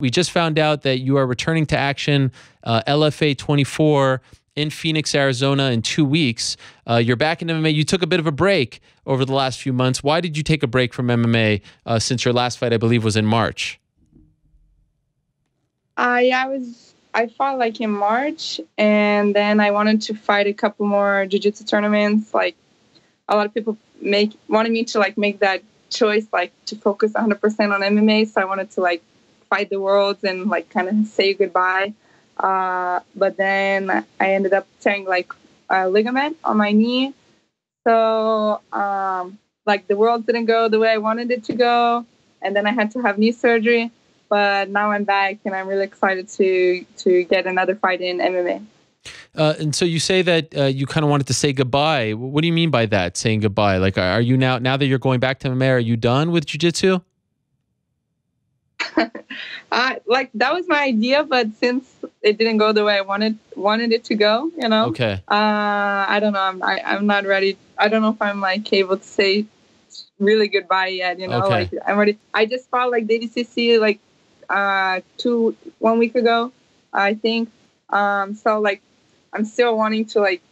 We just found out that you are returning to action, LFA 24 in Phoenix, Arizona in 2 weeks. You're back in MMA. You took a bit of a break over the last few months. Why did you take a break from MMA since your last fight, I believe, was in March? Yeah, I fought like in March, and then I wanted to fight a couple more jiu-jitsu tournaments. Like a lot of people wanted me to like make that choice, like to focus 100% on MMA. So I wanted to like fight the worlds and like kind of say goodbye. But then I ended up tearing like a ligament on my knee. So like the world didn't go the way I wanted it to go, and then I had to have knee surgery. But now I'm back, and I'm really excited to get another fight in MMA. And so you say that you kind of wanted to say goodbye. What do you mean by that, saying goodbye? Like, are you now that you're going back to MMA, are you done with jiu-jitsu? Like that was my idea, but since it didn't go the way I wanted it to go, you know. Okay. I don't know. I'm not ready. I don't know if I'm like able to say really goodbye yet. You know, okay. Like I'm ready. I just fought like DDCC like 1 week ago, I think. So like I'm still wanting to like,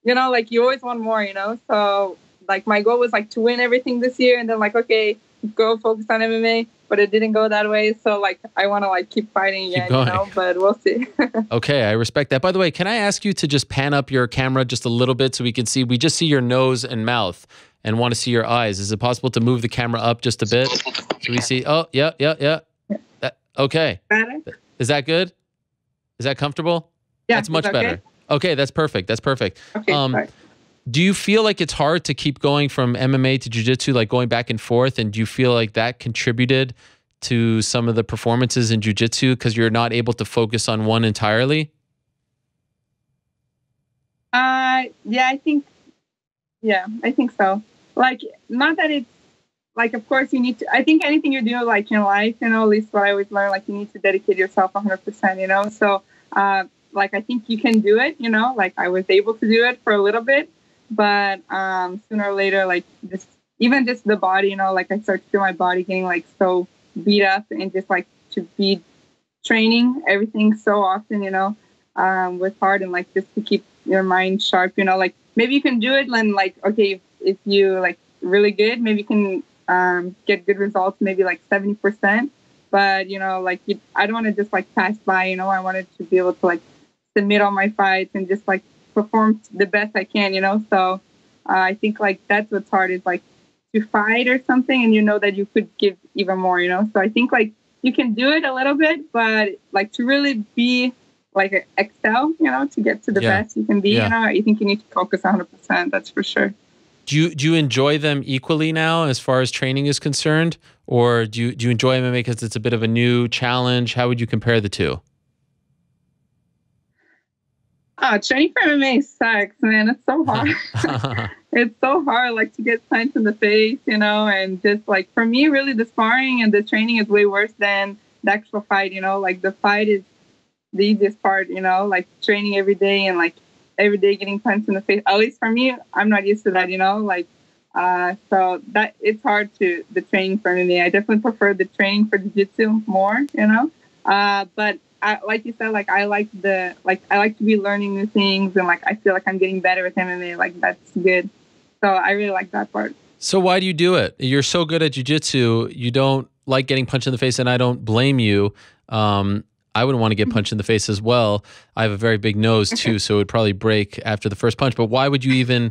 you know, like you always want more, you know. So like my goal was like to win everything this year, and then like okay, go focus on MMA. But it didn't go that way, so like I want to like keep fighting again, you know. But we'll see. Okay, I respect that. By the way, can I ask you to just pan up your camera just a little bit so we can see? We just see your nose and mouth, and want to see your eyes. Is it possible to move the camera up just a bit so we see? Oh, yeah. Okay. Better? Is that good? Is that comfortable? Yeah, that's much better. Okay, that's perfect. That's perfect. Okay. Sorry. Do you feel like it's hard to keep going from MMA to jiu-jitsu, like going back and forth? And do you feel like that contributed to some of the performances in jiu-jitsu because you're not able to focus on one entirely? Yeah, I think so. Like, not that it's like, of course you need to, I think anything you do like in life, you know, at least what I always learn, like you need to dedicate yourself 100%, you know? So, like, I think you can do it, you know, like I was able to do it for a little bit. But sooner or later, like even just the body, you know, like I start to feel my body getting like so beat up, and just like to be training everything so often, you know, was hard, and like just to keep your mind sharp, you know, like maybe you can do it and like, okay, if you like really good, maybe you can get good results, maybe like 70%. But, you know, like I don't want to just like pass by, you know, I wanted to be able to like submit all my fights and just like perform the best I can, you know. So I think like that's what's hard, is like to fight or something and you know that you could give even more, you know. So I think like you can do it a little bit, but like to really be like excel, you know, to get to the best you can be, you know, I think you need to focus 100%. That's for sure. Do you enjoy them equally now as far as training is concerned, or do you enjoy MMA because it's a bit of a new challenge? How would you compare the two? Training for MMA sucks, man. It's so hard. It's so hard, like, to get punched in the face, you know, and just, like, for me, really, the sparring and the training is way worse than the actual fight, you know? Like, the fight is the easiest part, you know? Like, training every day and, like, every day getting punched in the face. At least for me, I'm not used to that, you know? Like, so that it's hard the training for MMA. I definitely prefer the training for jiu-jitsu more, you know? But like you said, like I like to be learning new things, and like I feel like I'm getting better with MMA. Like that's good. So I really like that part. So why do you do it? You're so good at jiu-jitsu. You don't like getting punched in the face, and I don't blame you. I wouldn't want to get punched in the face as well. I have a very big nose too, so it would probably break after the first punch. But why would you even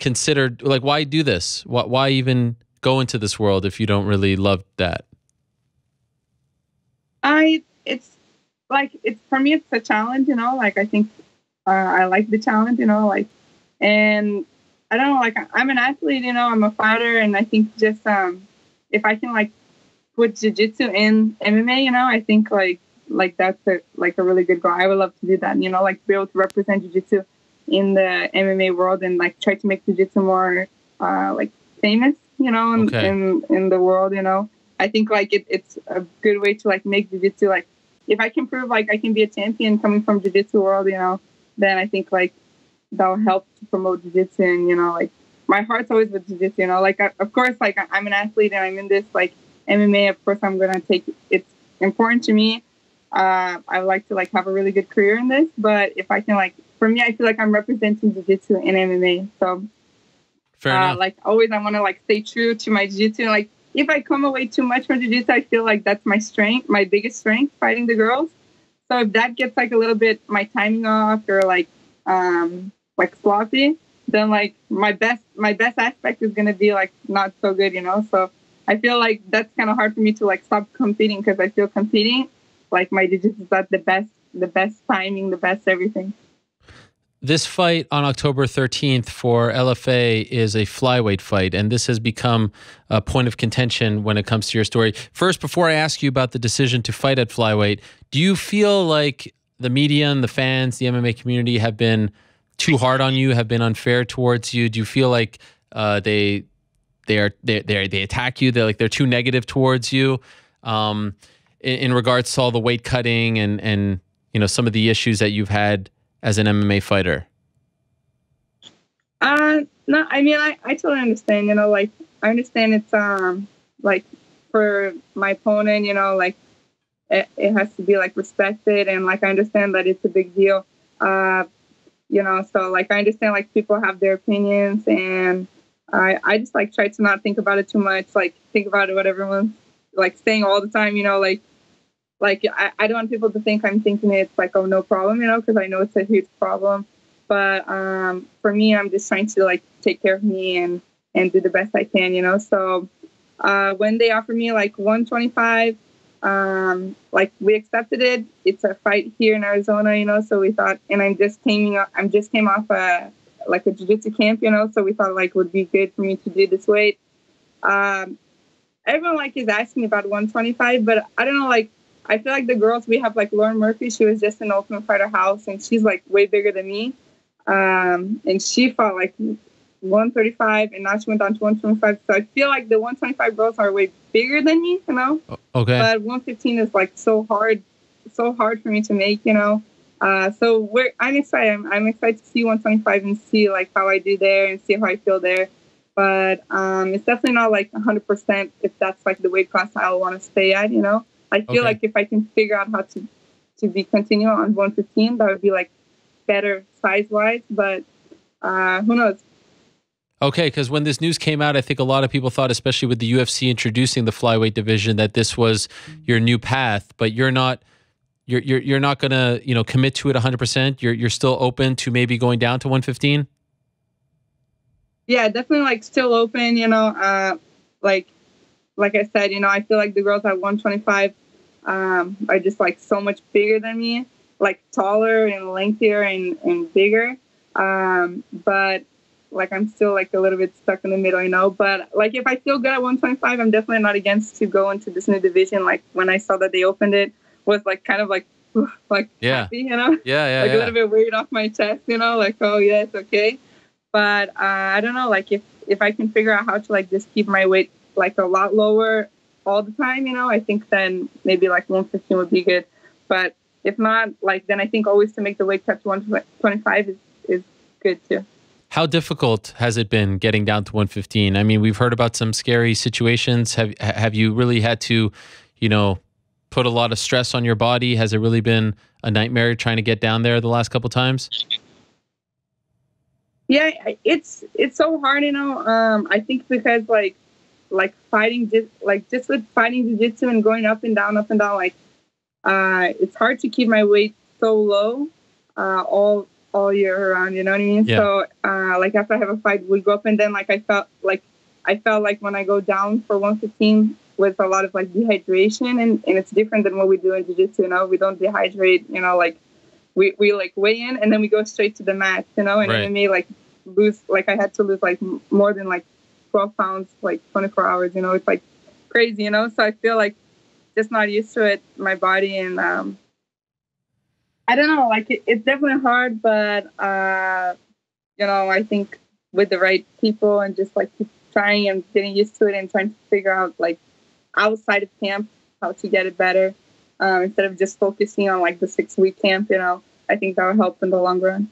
consider, like, why do this? Why even go into this world if you don't really love that? For me, it's a challenge, you know, like I think I like the challenge, you know, like, and I don't know, like I'm an athlete, you know, I'm a fighter, and I think just if I can like put jiu-jitsu in MMA, you know, I think like that's a really good goal. I would love to do that, you know, like be able to represent jiu-jitsu in the MMA world and like try to make jiu-jitsu more like famous, you know, in the world, you know. I think like it's a good way to like make jiu-jitsu, like if I can prove like I can be a champion coming from jiu-jitsu world, you know, then I think like that'll help to promote jiu-jitsu. And, you know, like my heart's always with jiu-jitsu, you know, like of course, like I'm an athlete and I'm in this like MMA, of course I'm going to take its important to me. I like to like have a really good career in this, but if I can like, for me, I feel like I'm representing jiu-jitsu and MMA. So Fair enough. like always, I want to like stay true to my jiu-jitsu. Like if I come away too much from jiu-jitsu, I feel like that's my strength, my biggest strength, fighting the girls. So if that gets like a little bit my timing off or like sloppy, then like my best aspect is gonna be like not so good, you know. So I feel like that's kind of hard for me to like stop competing, because I feel competing like my jiu-jitsu is at the best timing, the best everything. This fight on October 13th for LFA is a flyweight fight, and this has become a point of contention when it comes to your story. First, before I ask you about the decision to fight at flyweight, do you feel like the media and the fans, the MMA community have been too hard on you, have been unfair towards you? Do you feel like they attack you? They're too negative towards you in regards to all the weight cutting and you know, some of the issues that you've had as an MMA fighter? No, I mean, I totally understand, you know, like, I understand it's, like, for my opponent, you know, like, it has to be, like, respected, and, like, I understand that it's a big deal, you know, so, like, I understand, like, people have their opinions, and I just, like, try to not think about it too much, like, think about it what everyone's, like, saying all the time, you know, like, I don't want people to think I'm thinking it's like, oh, no problem, you know, because I know it's a huge problem. But for me, I'm just trying to like take care of me and do the best I can, you know. So when they offered me like 125, like we accepted it. It's a fight here in Arizona, you know. So we thought, and I just came off a jiu-jitsu camp, you know. So we thought like it would be good for me to do this weight. Everyone like is asking about 125, but I don't know, like. I feel like the girls, we have like Lauren Murphy, she was just in Ultimate Fighter House, and she's like way bigger than me. And she fought like 135, and now she went down to 125. So I feel like the 125 girls are way bigger than me, you know? Okay. But 115 is like so hard for me to make, you know? So I'm excited. I'm excited to see 125 and see like how I do there and see how I feel there. But it's definitely not like 100% if that's like the weight class I want to stay at, you know? I feel like if I can figure out how to be continuing on 115, that would be like better size-wise, but who knows? Okay, because when this news came out, I think a lot of people thought, especially with the UFC introducing the flyweight division, that this was your new path, but you're not gonna, you know, commit to it 100%. You're still open to maybe going down to 115? Yeah, definitely like still open, you know, like I said, you know, I feel like the girls at 125 are just like so much bigger than me, like taller and lengthier and bigger. But like I'm still like a little bit stuck in the middle, you know. But like if I feel good at 125, I'm definitely not against to go into this new division. Like when I saw that they opened it, was like kind of like happy, you know. Yeah. A little bit weight off my chest, you know, like, oh yeah, it's okay. But I don't know, like if I can figure out how to like just keep my weight like a lot lower all the time, you know, I think then maybe like 115 would be good. But if not, like then I think always to make the weight cut to 125 is good too. How difficult has it been getting down to 115? I mean, we've heard about some scary situations. Have you really had to, you know, put a lot of stress on your body? Has it really been a nightmare trying to get down there the last couple times? Yeah, it's so hard, you know. I think because like fighting just with fighting jiu-jitsu and going up and down, like it's hard to keep my weight so low all year around, you know what I mean? Yeah. So like after I have a fight, we go up, and then like I felt like when I go down for 115 with a lot of like dehydration, and it's different than what we do in jiu-jitsu, you know. We don't dehydrate, you know, like we like weigh in and then we go straight to the mat, you know. And right. MMA like I had to lose like more than like 12 pounds, like 24 hours, you know. It's like crazy, you know. So I feel like just not used to it, my body, and I don't know, like it's definitely hard, but you know, I think with the right people and just like keep trying and getting used to it and trying to figure out like outside of camp how to get it better, instead of just focusing on like the 6-week camp, you know, I think that will help in the long run.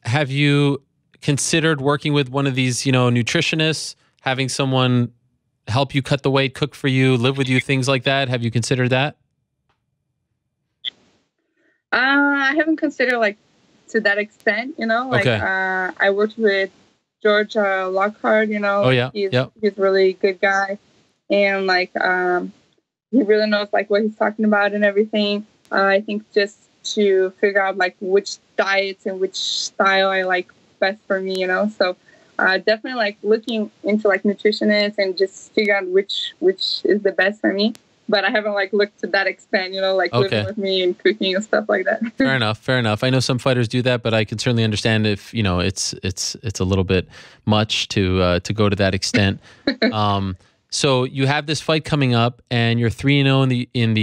Have you considered working with one of these, you know, nutritionists, having someone help you cut the weight, cook for you, live with you, things like that? Have you considered that? I haven't considered like to that extent, you know, like Okay. I worked with George Lockhart, you know, Oh yeah. he's Yep. he's a really good guy, and like he really knows like what he's talking about and everything. I think just to figure out like which diets and which style I like best for me, you know. So definitely like looking into like nutritionists and just figure out which is the best for me. But I haven't like looked to that extent, you know, like living with me and cooking and stuff like that. Fair enough. Fair enough. I know some fighters do that, but I can certainly understand if, you know, it's a little bit much to go to that extent. So you have this fight coming up, and you're 3-0 in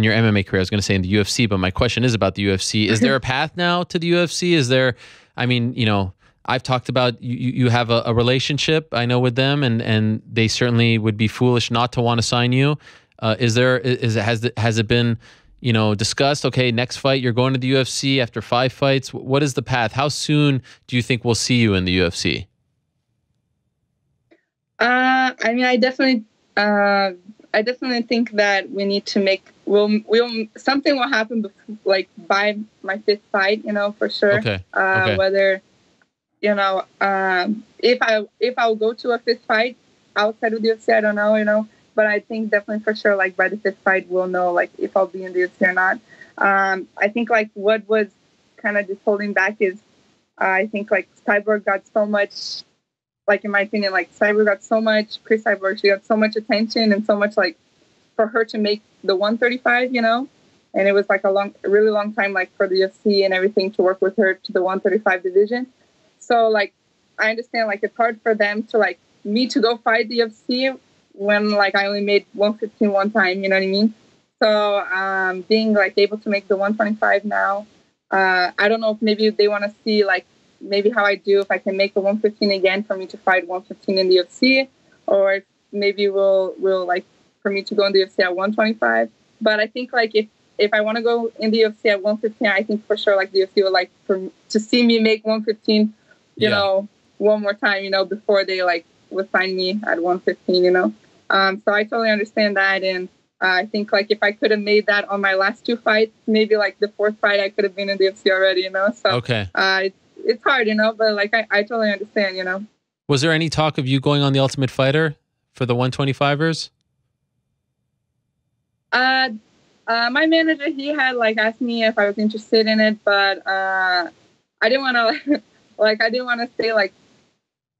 your MMA career. I was going to say in the UFC, but my question is about the UFC. Is there a path now to the UFC? Is there? I mean, you know, I've talked about you have a relationship, I know, with them, and they certainly would be foolish not to want to sign you. Has it been, you know, discussed? Okay, next fight you're going to the UFC after 5 fights. What is the path? How soon do you think we'll see you in the UFC? I mean, I definitely think that we need to make. Something will happen like by my 5th fight, you know, for sure. Okay. Whether, you know, if I'll go to a 5th fight outside of the UFC, I don't know, you know. But I think definitely for sure, like by the 5th fight, we'll know like if I'll be in the UFC or not. I think like what was kind of just holding back is I think like Cyborg got so much, like in my opinion, like Cyborg got so much, Chris Cyborg, she got so much attention and so much like for her to make the 135, you know. And it was like a really long time like for the UFC and everything to work with her to the 135 division. So like I understand like it's hard for them to like me to go fight the UFC when like I only made 115 one time, you know what I mean? So being like able to make the 125 now, I don't know if maybe they want to see like maybe how I do if I can make the 115 again for me to fight 115 in the UFC, or if maybe we'll like for me to go in the UFC at 125. But I think like if I want to go in the UFC at 115, I think for sure like the UFC would like to see me make 115, you know, one more time, you know, before they like would sign me at 115, you know. So I totally understand that, and I think like if I could have made that on my last 2 fights, maybe like the 4th fight I could have been in the UFC already, you know. So it's hard, you know, but like I totally understand, you know. Was there any talk of you going on the Ultimate Fighter for the 125ers? My manager, he had like asked me if I was interested in it, but I didn't want to like I didn't want to stay like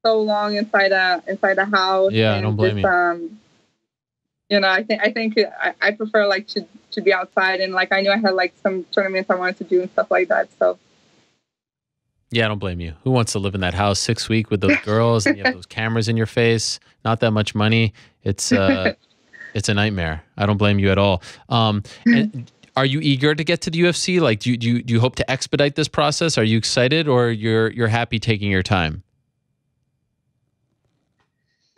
so long inside a house. Yeah, I don't blame you. You know, I think I prefer like to be outside, and like I knew I had like some tournaments I wanted to do and stuff like that. So yeah, I don't blame you. Who wants to live in that house 6 weeks with those girls and you have those cameras in your face? Not that much money. It's it's a nightmare. I don't blame you at all. And are you eager to get to the UFC? Like, do you hope to expedite this process? Are you excited, or you're happy taking your time?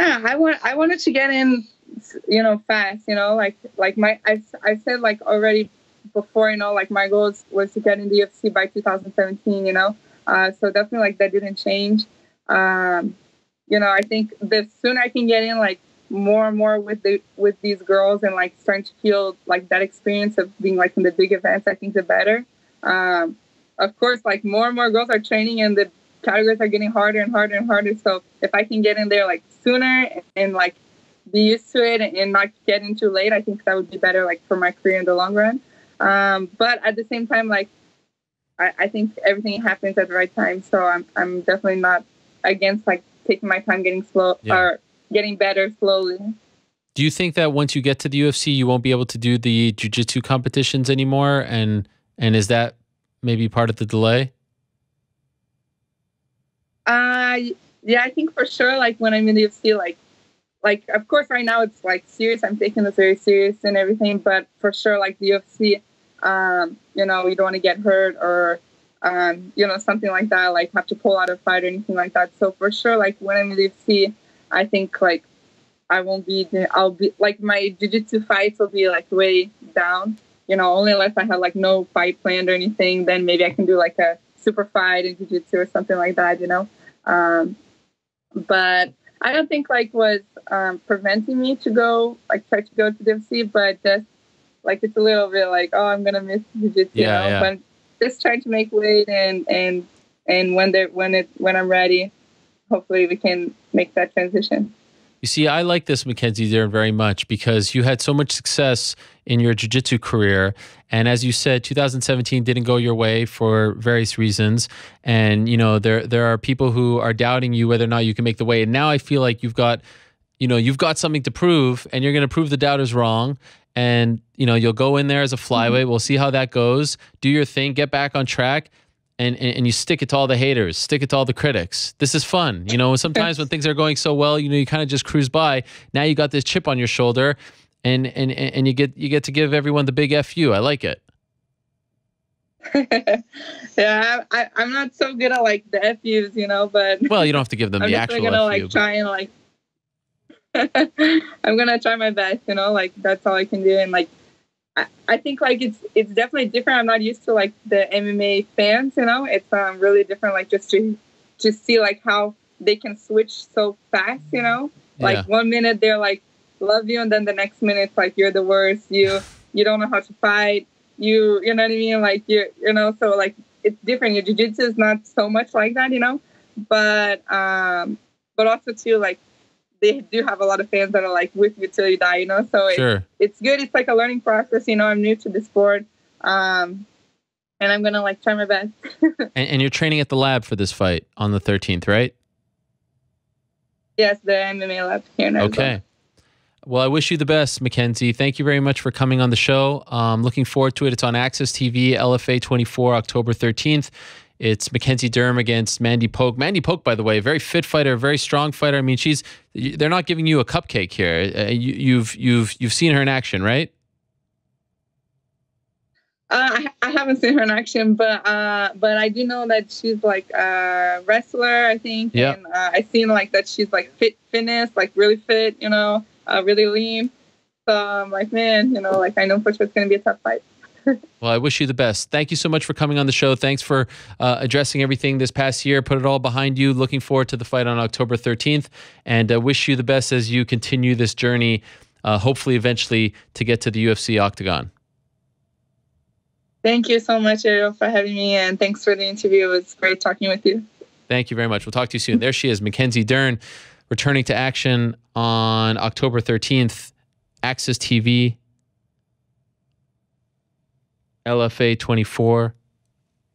Yeah, I wanted to get in, you know, fast. You know, like I said like already before, you know, like my goal was to get in the UFC by 2017. You know, so definitely like that didn't change. You know, I think the sooner I can get in, like more and more with these girls and like starting to feel like that experience of being like in the big events, I think the better. Of course, like more and more girls are training and the categories are getting harder and harder and harder. So if I can get in there like sooner and like be used to it and not get in too late, I think that would be better like for my career in the long run. But at the same time, like I think everything happens at the right time. So I'm definitely not against like taking my time getting or getting better slowly. Do you think that once you get to the UFC, you won't be able to do the jiu-jitsu competitions anymore? And is that maybe part of the delay? Yeah, I think for sure, like when I'm in the UFC, like of course right now it's like serious. I'm taking this very serious and everything, but for sure, like the UFC, you know, you don't want to get hurt or, you know, something like that, like have to pull out a fight or anything like that. So for sure, like when I'm in the UFC, I think like I'll be like my jiu-jitsu fights will be like way down, you know, only unless I have like no fight planned or anything, then maybe I can do like a super fight in jiu-jitsu or something like that, you know. But I don't think like was preventing me to go like try to go to the UFC, but just like it's a little bit like, oh, I'm gonna miss jiu-jitsu, you know. just trying to make weight, and when I'm ready, hopefully we can make that transition. You see, I like this, Mackenzie Dern, very much because you had so much success in your jiu-jitsu career. And as you said, 2017 didn't go your way for various reasons. And, you know, there are people who are doubting you whether or not you can make the weight. And now I feel like you've got something to prove, and you're going to prove the doubters wrong. And, you know, you'll go in there as a flyweight. We'll see how that goes. Do your thing, get back on track. And you stick it to all the haters, stick it to all the critics. This is fun. You know, sometimes when things are going so well, you know, you kind of just cruise by. Now you got this chip on your shoulder, and you get to give everyone the big FU. I like it. Yeah, I'm not so good at like the FUs, you know, but well, you don't have to give them the actual gonna, FU. like, try and like I'm gonna try my best, you know, like that's all I can do. And like I think like it's definitely different. I'm not used to like the MMA fans, you know. It's really different, like just to see like how they can switch so fast, you know. Like 1 minute they're like love you, and then the next minute it's like you're the worst. You don't know how to fight. You know what I mean? Like you know, so like it's different. Your jiu-jitsu is not so much like that, you know. But also too, like they do have a lot of fans that are like with you till you die, you know. So it's good. It's like a learning process, you know. I'm new to the sport, and I'm gonna like try my best. and you're training at the lab for this fight on the 13th, right? Yes, the MMA lab here in Arizona. Okay. Well, I wish you the best, Mackenzie. Thank you very much for coming on the show. Looking forward to it. It's on Access TV, LFA 24, October 13th. It's Mackenzie Dern against Mandy Poke. Mandy Poke, by the way, a very fit fighter, a very strong fighter. I mean, they're not giving you a cupcake here. You've seen her in action, right? I haven't seen her in action, but I do know that she's like a wrestler, I think. Yeah. And I've seen like that she's like fitness, like really fit, you know, really lean. So I'm like, man, you know, like I know for sure it's going to be a tough fight. Well, I wish you the best. Thank you so much for coming on the show. Thanks for addressing everything this past year. Put it all behind you. Looking forward to the fight on October 13th, and wish you the best as you continue this journey, hopefully eventually to get to the UFC octagon. Thank you so much, Ariel, for having me, and thanks for the interview. It was great talking with you. Thank you very much. We'll talk to you soon. There she is, Mackenzie Dern, returning to action on October 13th, Access TV, LFA 24.